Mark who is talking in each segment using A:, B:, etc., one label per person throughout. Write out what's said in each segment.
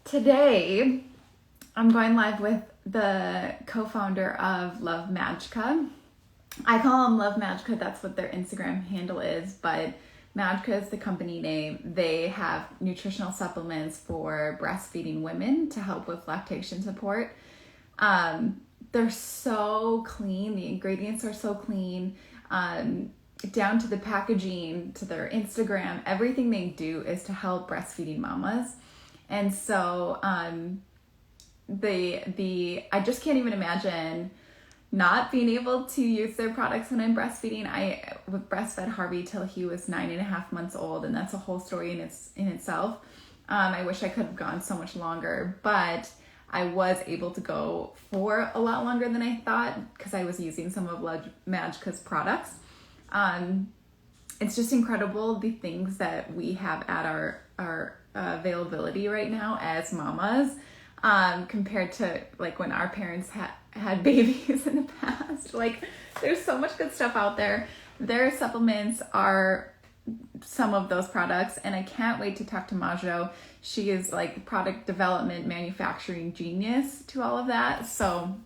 A: Today, I'm going live with the co-founder of Love Majka. I call them Love Majka, that's what their Instagram handle is, but Majka is the company name. They have nutritional supplements for breastfeeding women to help with lactation support. They're so clean, the ingredients are so clean, down to the packaging, to their Instagram. Everything they do is to help breastfeeding mamas. And so I just can't even imagine not being able to use their products when I'm breastfeeding. I breastfed Harvey till he was 9.5 months old, and that's a whole story in itself. I wish I could have gone so much longer, but I was able to go for a lot longer than I thought because I was using some of Majka's products. It's just incredible the things that we have at our availability right now as mamas, compared to like when our parents had babies in the past. Like, there's so much good stuff out there. Their supplements are some of those products, and I can't wait to talk to Majo. She is like product development, manufacturing genius to all of that. So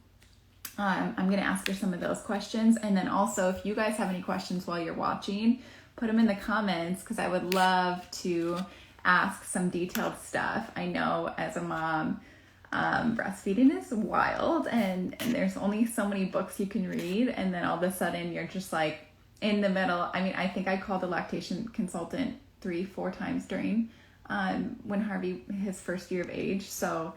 A: I'm going to ask her some of those questions. And then also, if you guys have any questions while you're watching, put them in the comments, because I would love to ask some detailed stuff. I know as a mom, breastfeeding is wild, and there's only so many books you can read, and then all of a sudden you're just like in the middle. I mean, I think I called a lactation consultant 3-4 times during when Harvey, his first year of age. So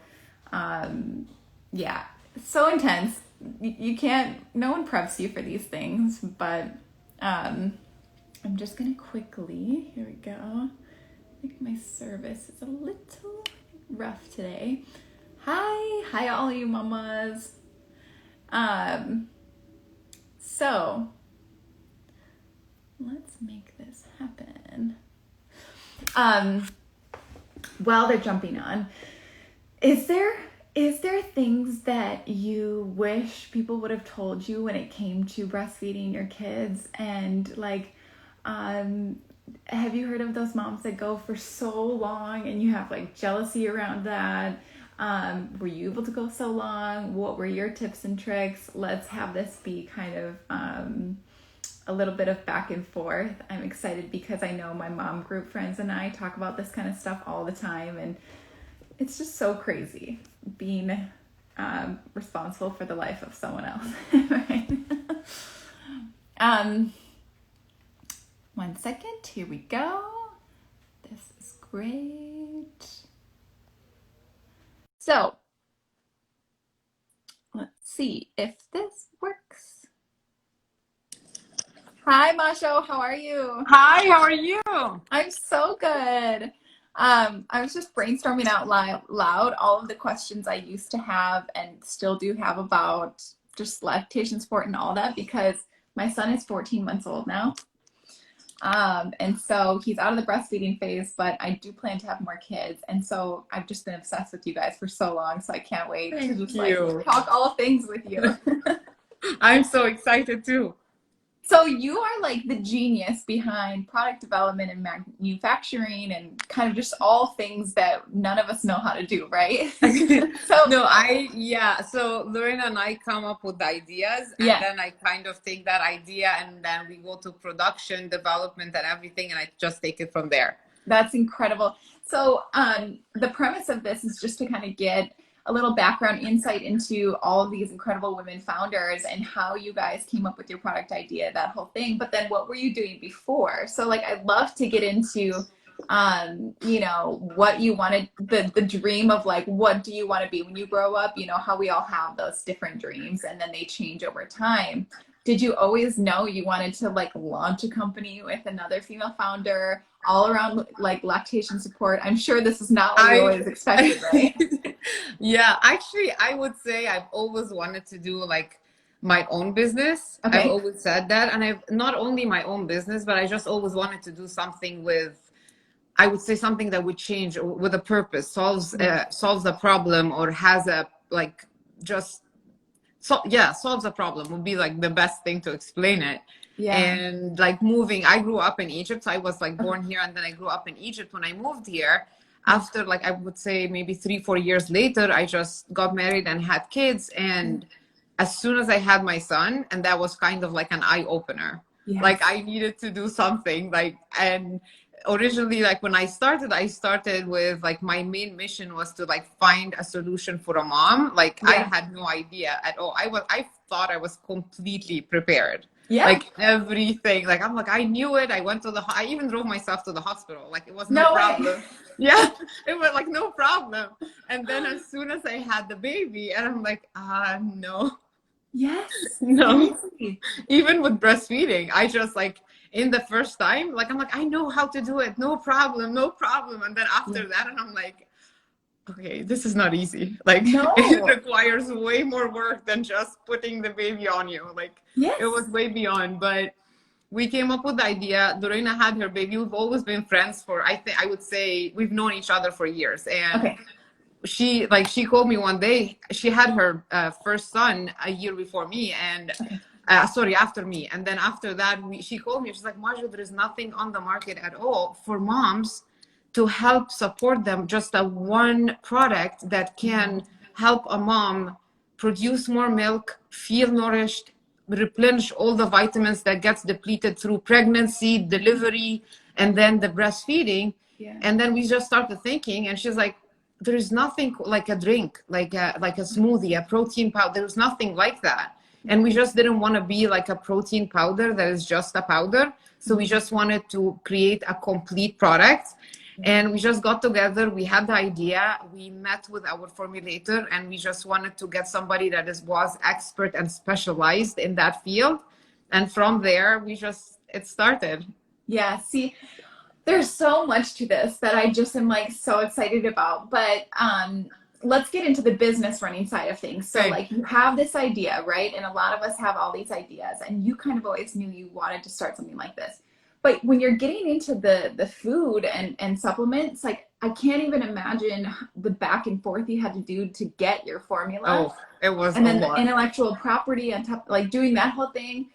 A: yeah, so intense. You can't, no one preps you for these things, but I'm just gonna quickly, here we go. I think my service is a little rough today. Hi all you mamas. So let's make this happen. While they're jumping on, is there things that you wish people would have told you when it came to breastfeeding your kids? And like, have you heard of those moms that go for so long and you have like jealousy around that? Were you able to go so long? What were your tips and tricks? Let's have this be kind of a little bit of back and forth. I'm excited because I know my mom group friends and I talk about this kind of stuff all the time, and it's just so crazy being responsible for the life of someone else. Right? 1 second, here we go. This is great. So let's see if this works. Hi, Majo, how are you?
B: Hi, how are you?
A: I'm so good. I was just brainstorming out loud all of the questions I used to have and still do have about just lactation support and all that, because my son is 14 months old now. And so he's out of the breastfeeding phase, but I do plan to have more kids. And so I've just been obsessed with you guys for so long. So I can't wait to just like talk all things with you.
B: I'm so excited too.
A: So you are like the genius behind product development and manufacturing and kind of just all things that none of us know how to do, right?
B: So Lorena and I come up with ideas, and then I kind of take that idea and then we go to production, development and everything, and I just take it from there.
A: That's incredible. So the premise of this is just to kind of get a little background insight into all of these incredible women founders and how you guys came up with your product idea, that whole thing. But then what were you doing before? So like, I'd love to get into, you know, what you wanted, the dream of like, what do you want to be when you grow up? You know, how we all have those different dreams and then they change over time. Did you always know you wanted to like launch a company with another female founder all around like lactation support? I'm sure this is not what you always expected, right?
B: Yeah, actually, I would say I've always wanted to do like my own business.
A: Okay.
B: I've always said that. And I've not only my own business, but I just always wanted to do something with, I would say something that would change with a purpose, solves a problem, or has a like just solves a problem would be like the best thing to explain it.
A: Yeah.
B: And like moving, I grew up in Egypt. So I was like born here, and then I grew up in Egypt. When I moved here, After, like, I would say maybe 3-4 years later, I just got married and had kids. And as soon as I had my son, and that was kind of like an eye opener.
A: Yes.
B: Like, I needed to do something, like, and originally, like, when I started with, like, my main mission was to, like, find a solution for a mom. Like, I had no idea at all. I thought I was completely prepared.
A: Yeah.
B: Like, everything, like, I'm like, I knew it. I even drove myself to the hospital. Like, it was no problem. Yeah, it was like no problem. And then as soon as I had the baby, and I'm like, no.
A: Yes.
B: No. Even with breastfeeding, I just, like, in the first time, like, I'm like, I know how to do it. No problem. And then after that, and I'm like, okay, this is not easy. Like, it requires way more work than just putting the baby on you. Like, it was way beyond. But we came up with the idea. Lorena had her baby. We've always been friends for, I would say we've known each other for years. And she called me one day. She had her first son a year before me, and after me. And then after that, she called me. She's like, Majo, there is nothing on the market at all for moms to help support them. Just a one product that can help a mom produce more milk, feel nourished, replenish all the vitamins that gets depleted through pregnancy, delivery, and then the breastfeeding. And then we just started thinking, and she's like, there is nothing like a drink, like a smoothie, a protein powder. There's nothing like that. And we just didn't want to be like a protein powder that is just a powder. So we just wanted to create a complete product. And we just got together. We had the idea. We met with our formulator, and we just wanted to get somebody that was expert and specialized in that field. And from there, it started.
A: Yeah. See, there's so much to this that I just am, like, so excited about. But let's get into the business running side of things. So like, you have this idea, right? And a lot of us have all these ideas, and you kind of always knew you wanted to start something like this. But when you're getting into the food and supplements, like, I can't even imagine the back and forth you had to do to get your formula.
B: Oh, it was
A: and then
B: a lot.
A: The intellectual property on top, like, doing that whole thing.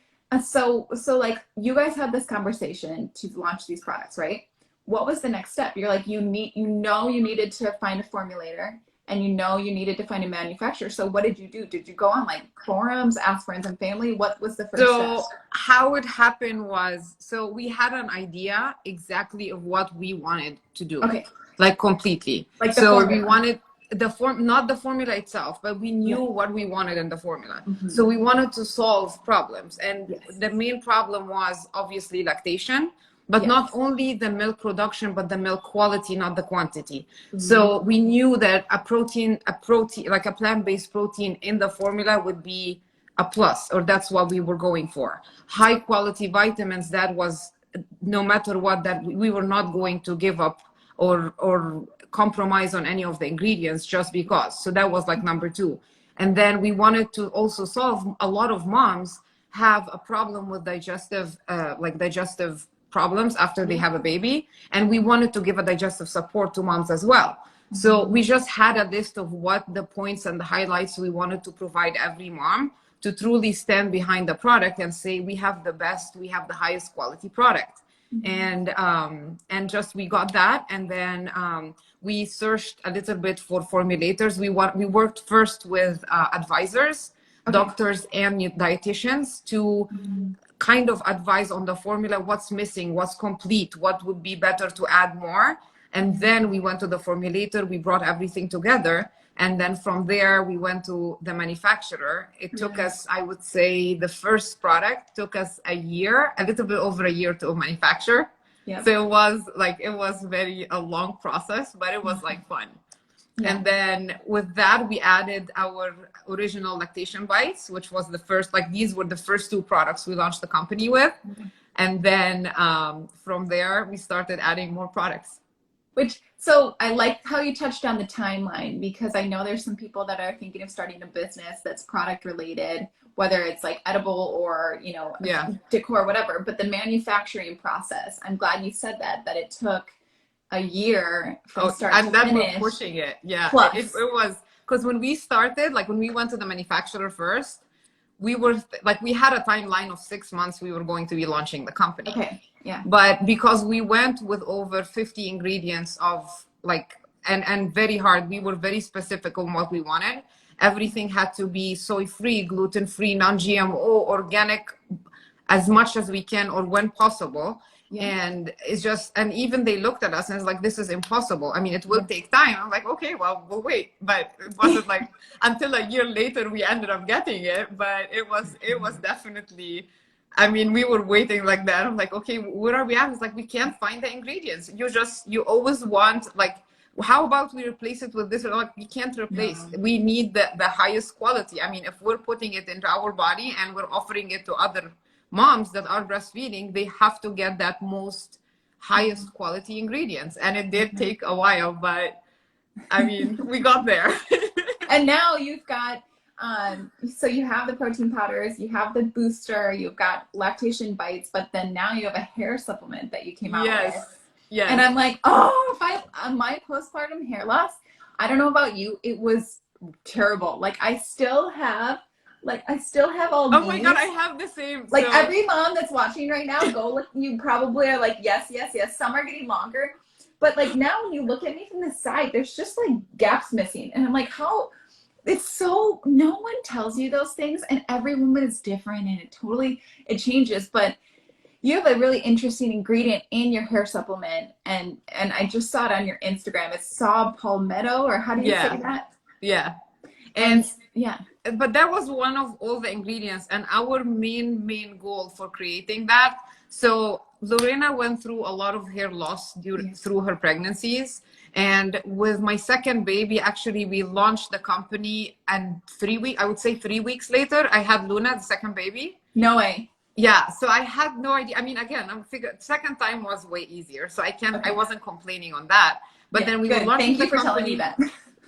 A: So like, you guys had this conversation to launch these products, right? What was the next step? You're like, you needed to find a formulator, and you needed to find a manufacturer. So what did you do? Did you go on, like, forums, ask friends and family? What was the first step?
B: So how it happened was, so we had an idea exactly of what we wanted to do.
A: Okay.
B: Like, completely.
A: Like,
B: we wanted not the formula itself, but we knew what we wanted in the formula. So we wanted to solve problems. And the main problem was obviously lactation. But not only the milk production, but the milk quality, not the quantity. So we knew that a protein, like a plant-based protein in the formula would be a plus, or that's what we were going for. High quality vitamins, that was, no matter what, that we were not going to give up or compromise on any of the ingredients just because. So that was like number 2. And then we wanted to also solve, a lot of moms have a problem with digestive problems after they have a baby, and we wanted to give a digestive support to moms as well. So we just had a list of what the points and the highlights we wanted to provide every mom to truly stand behind the product and say, we have the best, we have the highest quality product. And just, we got that. And then we searched a little bit for formulators. We worked first with advisors, doctors and dietitians to kind of advise on the formula, what's missing, what's complete, what would be better to add more. And then we went to the formulator, we brought everything together. And then from there, we went to the manufacturer. It took us, I would say, the first product took us a little bit over a year to manufacture. So it was a long process, but it was like fun. And then with that, we added our original lactation bites, which was the first, like, these were the first 2 products we launched the company with. And then from there, we started adding more products.
A: So I like how you touched on the timeline, because I know there's some people that are thinking of starting a business that's product related, whether it's like edible or, decor, whatever. But the manufacturing process, I'm glad you said that it took a year from start to finish. And
B: then we're pushing it. Yeah.
A: Plus.
B: It was, because when we started, like, when we went to the manufacturer first, we were like, we had a timeline of 6 months we were going to be launching the company.
A: Okay. Yeah.
B: But because we went with over 50 ingredients of like, and very hard. We were very specific on what we wanted. Everything had to be soy-free, gluten-free, non-GMO, organic, as much as we can or when possible. Yeah. And it's just, and even they looked at us and it's like, this is impossible. I mean, it will take time. I'm like, okay, well, we'll wait. But it wasn't like until a year later we ended up getting it. But it was definitely, I mean, we were waiting like that. I'm like, okay, where are we at? It's like, we can't find the ingredients. You always want, like, how about we replace it with this? Or like, we can't replace. No. We need the highest quality. I mean, if we're putting it into our body and we're offering it to other moms that are breastfeeding, they have to get that most highest quality ingredients. And it did take a while, but I mean, we got there.
A: And now you've got, so you have the protein powders, you have the booster, you've got lactation bites, but then now you have a hair supplement that you came out with.
B: Yes.
A: And I'm like, oh, if I, on my postpartum hair loss, I don't know about you, it was terrible. Like I still have all
B: these. Oh my God, I have the same.
A: Like every mom that's watching right now, go look, you probably are like, yes. Some are getting longer. But like now when you look at me from the side, there's just like gaps missing. And I'm like, how, it's so, no one tells you those things and every woman is different and it changes. But you have a really interesting ingredient in your hair supplement. And I just saw it on your Instagram. It's saw palmetto, or how do you say that?
B: Yeah. And yeah. But that was one of all the ingredients and our main goal for creating that. So Lorena went through a lot of hair loss through her pregnancies. And with my second baby, actually, we launched the company, and 3 weeks later, I had Luna, the second baby.
A: No way.
B: Yeah, so I had no idea. I mean, again, second time was way easier. So I wasn't complaining on that. But then we were launching the company. Thank you for telling me that.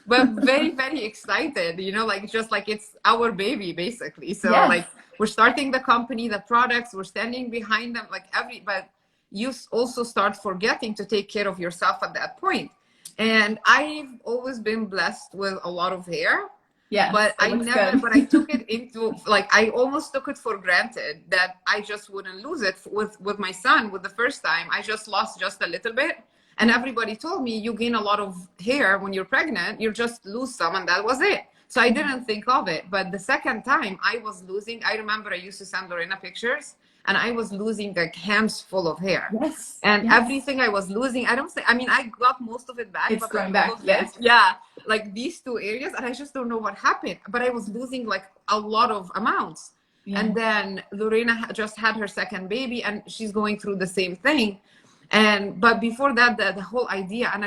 B: But very, very excited, you know, like just like it's our baby basically. So like we're starting the company, the products, we're standing behind them, like but you also start forgetting to take care of yourself at that point. And I've always been blessed with a lot of hair. Yeah. But I took it into, like, I almost took it for granted that I just wouldn't lose it with my son. With the first time, I just lost just a little bit. And everybody told me, you gain a lot of hair when you're pregnant, you just lose some, and that was it. So I didn't think of it. But the second time I was losing, I remember I used to send Lorena pictures, and I was losing like hands full of hair. Yes. And everything I was losing, I got most of it back.
A: It's going back, yes.
B: Yeah, like these two areas, and I just don't know what happened. But I was losing like a lot of amounts. Yeah. And then Lorena just had her second baby, and she's going through the same thing. But before that, the whole idea, and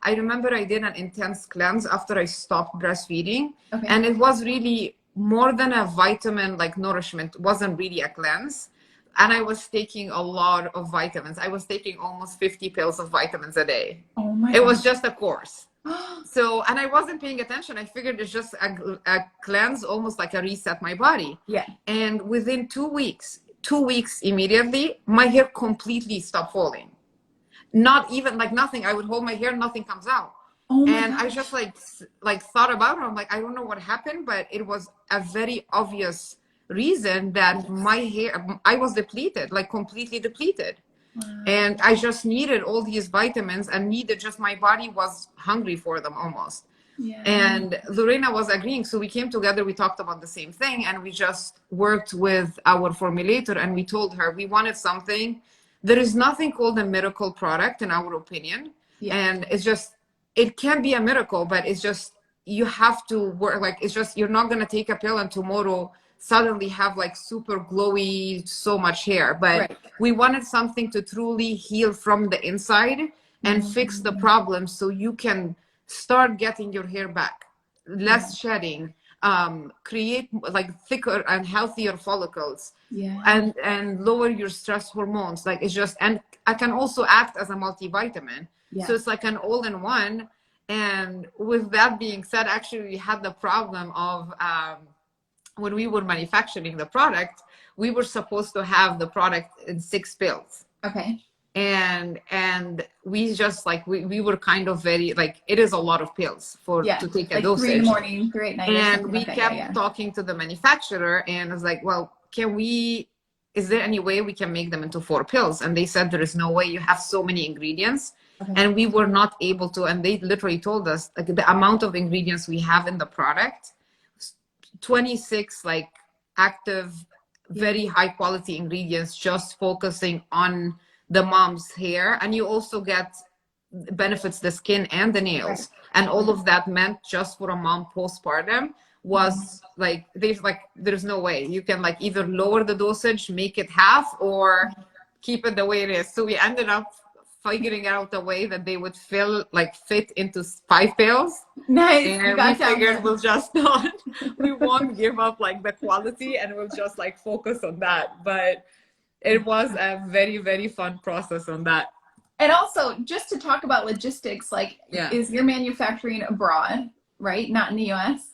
B: I remember I did an intense cleanse after I stopped breastfeeding. Okay. And it was really more than a vitamin, like nourishment. It wasn't really a cleanse. And I was taking a lot of vitamins. I was taking almost 50 pills of vitamins a day.
A: Oh my
B: It was just a course. So, and I wasn't paying attention. I figured it's just a cleanse, almost like a reset my body.
A: Yeah.
B: And within 2 weeks immediately, my hair completely stopped falling. Not even like nothing. I would hold my hair, nothing comes out.
A: Oh my
B: and
A: gosh.
B: I just like thought about it. I'm like, I don't know what happened, but it was a very obvious reason that my hair, I was depleted, like completely depleted. Wow. And I just needed all these vitamins and my body was hungry for them almost. Yeah. And Lorena was agreeing. So we came together, we talked about the same thing, and we just worked with our formulator, and we told her we wanted something. There is nothing called a miracle product in our opinion. Yeah. And it can be a miracle, but it's just, you have to work, like, it's just, you're not going to take a pill and tomorrow suddenly have like super glowy, so much hair. But we wanted something to truly heal from the inside and fix the problem so you can start getting your hair back, less shedding, create like thicker and healthier follicles, and lower your stress hormones. Like it's just, and I can also act as a multivitamin. Yeah. So it's like an all-in-one. And with that being said, actually we had the problem of when we were manufacturing the product, we were supposed to have the product in 6 pills.
A: Okay.
B: And we just like we were kind of very like, it is a lot of pills to take a dosage.
A: 3 in the morning, 3 at night.
B: And we kept talking to the manufacturer, and I was like, well, is there any way we can make them into 4 pills? And they said there is no way. You have so many ingredients.
A: Okay.
B: and we were not able to, and they literally told us like the amount of ingredients we have in the product, 26 like active, very high quality ingredients, just focusing on the mom's hair. And you also get benefits the skin and the nails, and all of that meant just for a mom postpartum was like there's no way you can like either lower the dosage, make it half, or keep it the way it is. So we ended up figuring out a way that they would fit into 5 pills.
A: Nice.
B: And we figured we'll just not, we won't give up like the quality, and we'll just like focus on that. But it was a very, very fun process on that.
A: And also, just to talk about logistics, like, is your manufacturing abroad, right? Not in the US?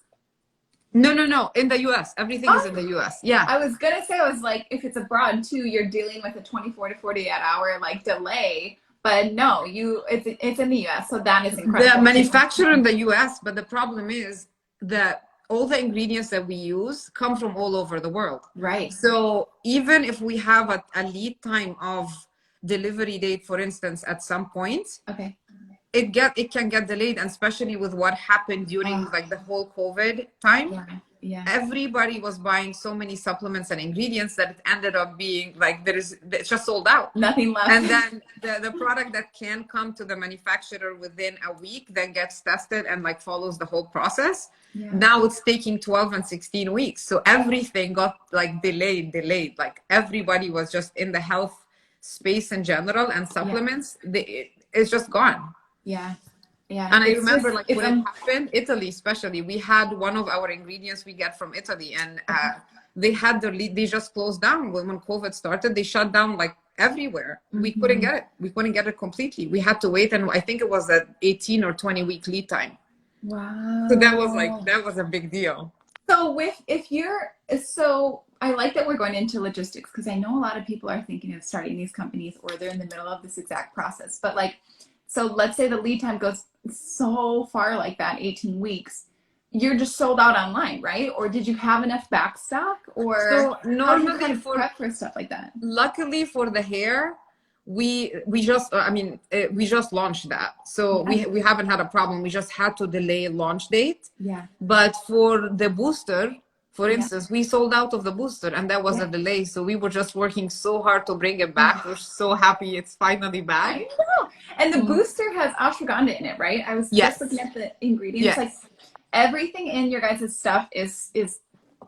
B: No. In the US. Everything is in the US. Yeah.
A: I was going to say, I was like, if it's abroad too, you're dealing with a 24 to 48 hour like delay. But no, it's in the US. So that is incredible.
B: The manufacturer in the US, but the problem is that all the ingredients that we use come from all over the world.
A: Right.
B: So even if we have a lead time of delivery date, for instance, at some point,
A: okay,
B: it can get delayed, and especially with what happened during like the whole COVID time.
A: Yeah.
B: Everybody was buying so many supplements and ingredients that it ended up being like it's just sold out.
A: Nothing left.
B: And then the product that can come to the manufacturer within a week then gets tested and like follows the whole process. Yeah. Now it's taking 12 and 16 weeks. So everything got like delayed. Like everybody was just in the health space in general, and supplements, it's just gone.
A: Yeah.
B: And I remember when it happened, Italy especially, we had one of our ingredients we get from Italy, and they just closed down when COVID started. They shut down like everywhere. We couldn't get it. We couldn't get it completely. We had to wait, and I think it was an 18 or 20 week lead time.
A: Wow.
B: So that was a big deal.
A: So I like that we're going into logistics, because I know a lot of people are thinking of starting these companies, or they're in the middle of this exact process. But like, so let's say the lead time goes so far like that, 18 weeks, you're just sold out online, right? Or did you have enough back stock? Or
B: so normally,
A: how do you kind of prep for stuff like that?
B: Luckily for the hair, we just launched that. So we haven't had a problem. We just had to delay launch date.
A: Yeah.
B: But for the booster, for instance, we sold out of the booster, and that was a delay. So we were just working so hard to bring it back. We're so happy it's finally back.
A: I know. And the booster has ashwagandha in it, right? I was just looking at the ingredients.
B: Yes.
A: Like everything in your guys' stuff is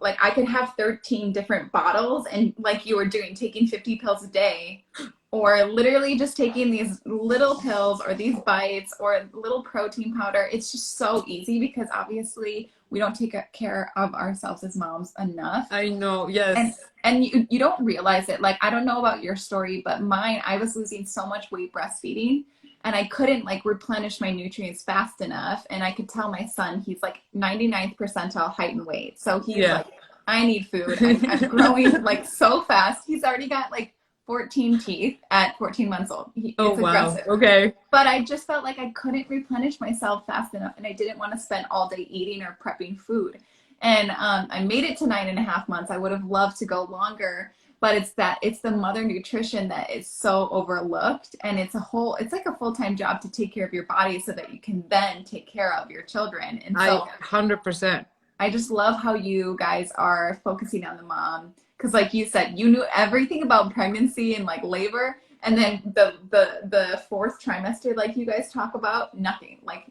A: like, I could have 13 different bottles, and like you were doing, taking 50 pills a day, or literally just taking these little pills or these bites or little protein powder. It's just so easy, because obviously we don't take care of ourselves as moms enough.
B: I know, yes.
A: And you don't realize it. Like, I don't know about your story, but mine, I was losing so much weight breastfeeding, and I couldn't like replenish my nutrients fast enough. And I could tell my son, he's like 99th percentile height and weight. So he's like, I need food. I'm growing like so fast. He's already got like 14 teeth at 14 months old. It's aggressive.
B: Okay.
A: But I just felt like I couldn't replenish myself fast enough, and I didn't want to spend all day eating or prepping food. And I made it to 9.5 months. I would have loved to go longer, but it's the mother nutrition that is so overlooked, and it's like a full-time job to take care of your body so that you can then take care of your children. And so
B: 100%.
A: I just love how you guys are focusing on the mom. Because like you said, you knew everything about pregnancy and like labor, and then the fourth trimester, like you guys talk about, nothing. Like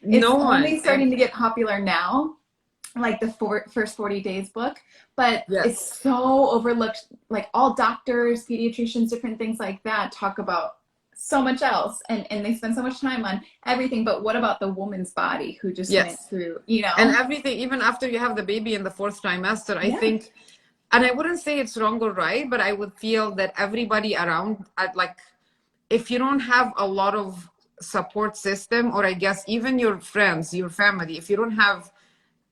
A: it's only starting to get popular now, like the first 40 days book, but it's so overlooked. Like all doctors, pediatricians, different things like that talk about so much else, and they spend so much time on everything. But what about the woman's body who just went through,
B: and everything, even after you have the baby in the fourth trimester, I think. And I wouldn't say it's wrong or right, but I would feel that everybody around, like, if you don't have a lot of support system, or I guess even your friends, your family, if you don't have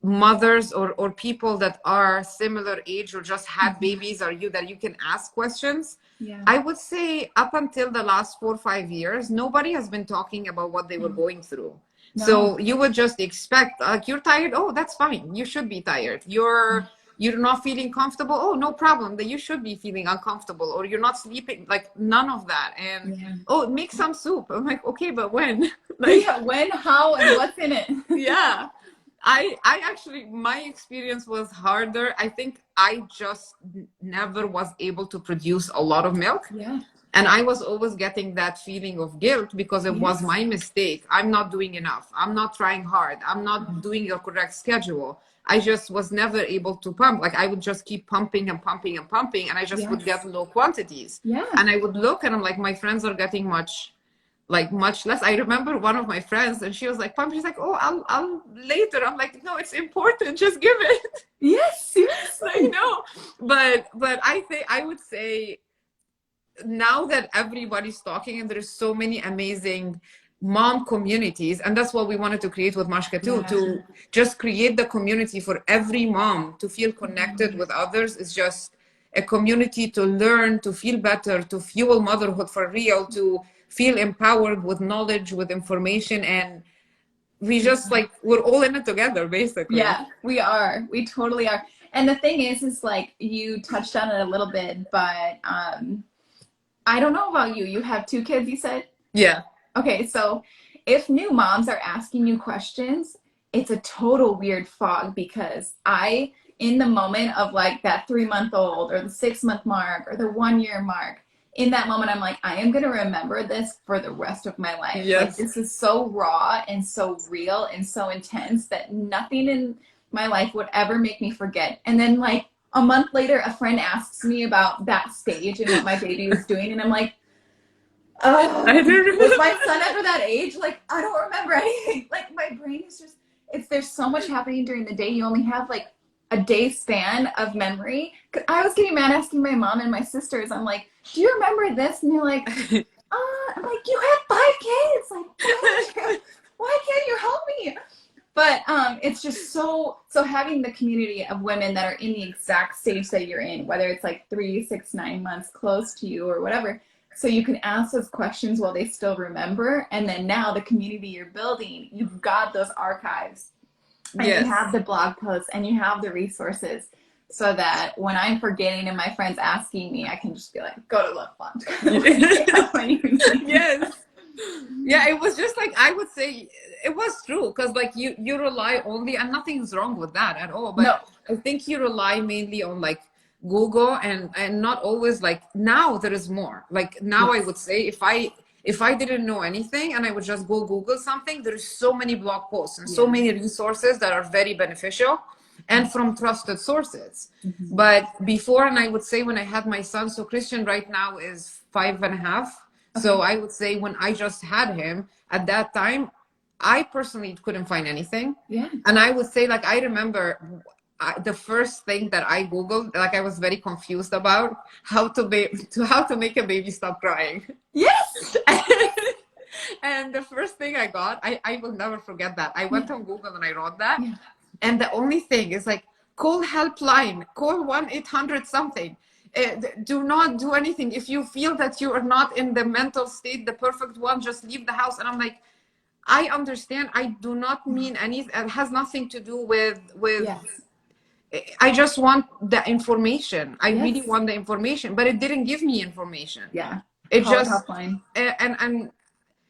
B: mothers or people that are similar age or just had babies, or that you can ask questions, I would say up until the last 4 or 5 years, nobody has been talking about what they were going through. No. So you would just expect, like, you're tired. Oh, that's fine. You should be tired. You're you're not feeling comfortable. Oh, no problem. That you should be feeling uncomfortable, or you're not sleeping. Like none of that. And oh, make some soup. I'm like, okay, but when? Like,
A: yeah, when, how, and what's in it?
B: yeah. I actually, my experience was harder. I think I just never was able to produce a lot of milk.
A: Yeah.
B: And I was always getting that feeling of guilt because it was
A: Yes.
B: my mistake. I'm not doing enough. I'm not trying hard. I'm not doing a correct schedule. I just was never able to pump. Like I would just keep pumping and pumping and pumping, and I just would get low quantities.
A: Yeah.
B: And I would look and I'm like, my friends are getting much less. I remember one of my friends, and she was like, pump. She's like, oh, I'll later. I'm like, no, it's important. Just give it.
A: Yes, seriously.
B: I know. But I would say, now that everybody's talking and there's so many amazing mom communities, and that's what we wanted to create with Majka too, to just create the community for every mom to feel connected with others. It's just a community to learn, to feel better, to fuel motherhood for real, to feel empowered with knowledge, with information. And we just like, we're all in it together, basically.
A: Yeah, we are. We totally are. And the thing is like, you touched on it a little bit, but I don't know about you. You have 2 kids, you said?
B: Yeah.
A: Okay, so if new moms are asking you questions, it's a total weird fog, because in the moment of like that 3-month-old or the 6-month mark or the 1-year mark, in that moment, I'm like, I am going to remember this for the rest of my life.
B: Yes.
A: Like, this is so raw and so real and so intense that nothing in my life would ever make me forget. And then like a month later, a friend asks me about that stage and what my baby was doing. And I'm like, oh, was my son ever that age? Like, I don't remember anything. Like, my brain is just, there's so much happening during the day. You only have like a day span of memory. I was getting mad asking my mom and my sisters. I'm like, do you remember this? And they're like, I'm like, you have 5 kids. Like, why can't you help me? But it's just so having the community of women that are in the exact stage that you're in, whether it's like 3, 6, 9 months close to you or whatever, so you can ask those questions while they still remember. And then now the community you're building, you've got those archives, and you have the blog posts, and you have the resources, so that when I'm forgetting and my friends asking me, I can just be like, go to Love Font.
B: Yes. Yeah, it was just like, I would say it was true, because like you rely only, and nothing's wrong with that at all, but no. I think you rely mainly on like Google, and not always. Like now there is more. Like now, I would say if I didn't know anything and I would just go Google something, there's so many blog posts and so many resources that are very beneficial and from trusted sources. But before, and I would say when I had my son, so Christian right now is 5.5. So I would say when I just had him at that time, I personally couldn't find anything. Yeah. And I would say, like, I remember the first thing that I Googled, like I was very confused about how to make a baby stop crying. Yes. And the first thing I got, I will never forget that. I went on Google and I wrote that. Yeah. And the only thing is like, call helpline, call 1-800 something. Do not do anything. If you feel that you are not in the mental state, the perfect one, just leave the house. And I'm like, I understand. I do not mean anything. It has nothing to do with yes. I just want the information. I really want the information, but it didn't give me information. Yeah. It just helpline.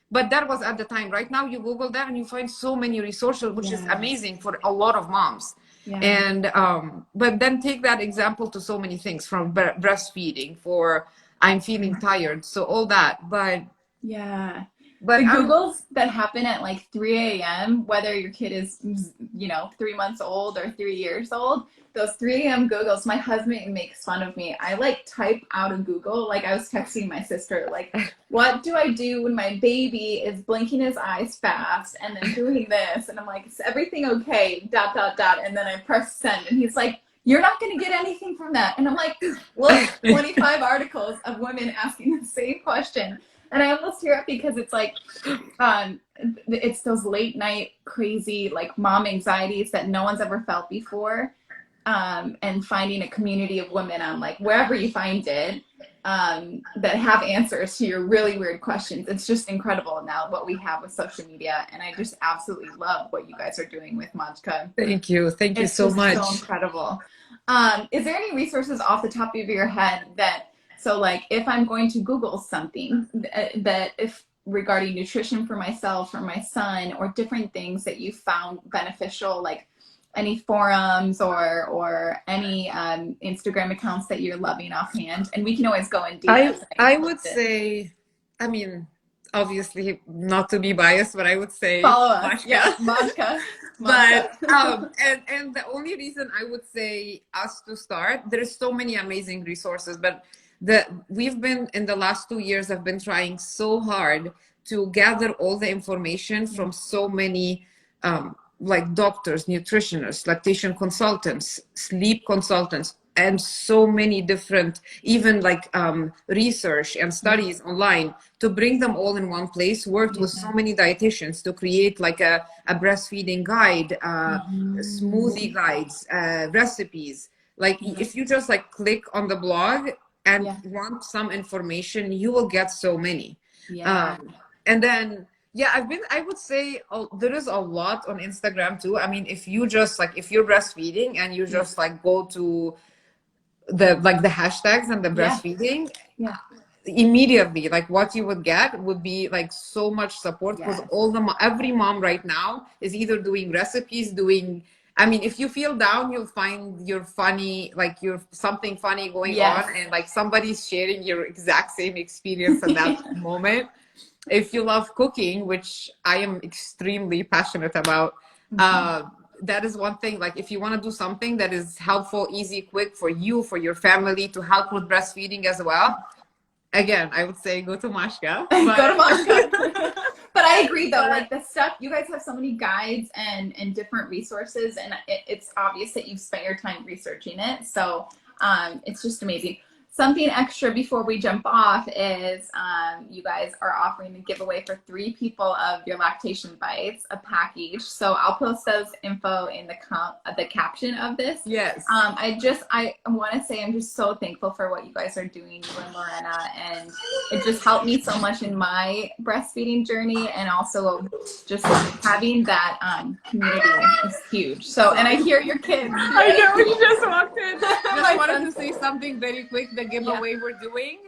B: But that was at the time. Right now you Google that and you find so many resources, which is amazing for a lot of moms. Yeah. And but then take that example to so many things, from breastfeeding, for I'm feeling tired, so all that. But but the Googles that happen at like 3 a.m., whether your kid is 3 months old or 3 years old, those 3 a.m. Googles, my husband makes fun of me. I like type out a Google, like I was texting my sister, like, what do I do when my baby is blinking his eyes fast and then doing this? And I'm like, is everything okay? ... And then I press send, and he's like, you're not going to get anything from that. And I'm like, look, 25 articles of women asking the same question. And I almost tear up, because it's like, it's those late night crazy like mom anxieties that no one's ever felt before.
A: and finding a community of women on like wherever you find it, that have answers to your really weird questions. It's just incredible now what we have with social media, and I just absolutely love what you guys are doing with Majka.
B: Thank you
A: It's
B: so
A: just
B: much.
A: so incredible. Is there any resources off the top of your head that, so like if I'm going to Google something that if regarding nutrition for myself or my son or different things that you found beneficial, like any forums or any Instagram accounts that you're loving offhand? And we can always go in DMs.
B: I would say, I mean, obviously not to be biased, but I would say
A: Follow us.
B: Majka.
A: Yeah, Majka.
B: But and the only reason I would say us to start, there's so many amazing resources, but we've been in the last 2 years, I've been trying so hard to gather all the information from so many like doctors, nutritionists, lactation consultants, sleep consultants, and so many different, even like research and studies online, to bring them all in one place. Worked with so many dietitians to create like a breastfeeding guide, smoothie guides, recipes. Like if you just like click on the blog and want some information, you will get so many. And then I would say there is a lot on Instagram too. I mean, if you just like, if you're breastfeeding and you just like go to the hashtags and the breastfeeding, immediately, like what you would get would be like so much support, because every mom right now is either doing recipes, I mean, if you feel down, you'll find your something funny going on, and like somebody's sharing your exact same experience at that moment. If you love cooking, which I am extremely passionate about, that is one thing. Like if you want to do something that is helpful, easy, quick for you, for your family, to help with breastfeeding as well, again, I would say go to Majka.
A: Go to Majka. But I agree though, like the stuff, you guys have so many guides and different resources, and it's obvious that you've spent your time researching it. So it's just amazing. Something extra before we jump off is you guys are offering a giveaway for 3 people of your lactation bites, a package. So I'll post those info in the caption of this.
B: Yes.
A: I want to say I'm just so thankful for what you guys are doing, you and Lorena, and it just helped me so much in my breastfeeding journey, and also just having that community is huge. So, and I hear your kids.
B: I know, you just walked in. Just wanted to say something very quick. The giveaway we're doing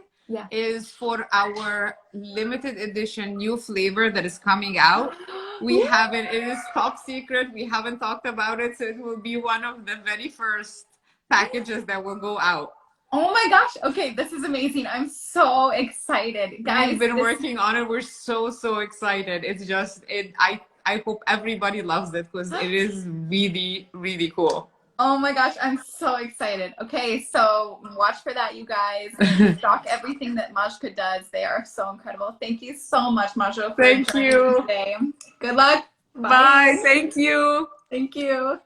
B: is for our limited edition new flavor that is coming out. We haven't, it is top secret. We haven't talked about it. So it will be one of the very first packages that will go out.
A: Oh my gosh. Okay. This is amazing. I'm so excited. Guys,
B: we've been working on it. We're so excited. It's just, I hope everybody loves it, because it is really, really cool.
A: Oh my gosh, I'm so excited. Okay, so watch for that, you guys. And stock everything that Majka does. They are so incredible. Thank you so much, Majo.
B: Thank you.
A: Today. Good luck.
B: Bye. Thank you.
A: Thank you.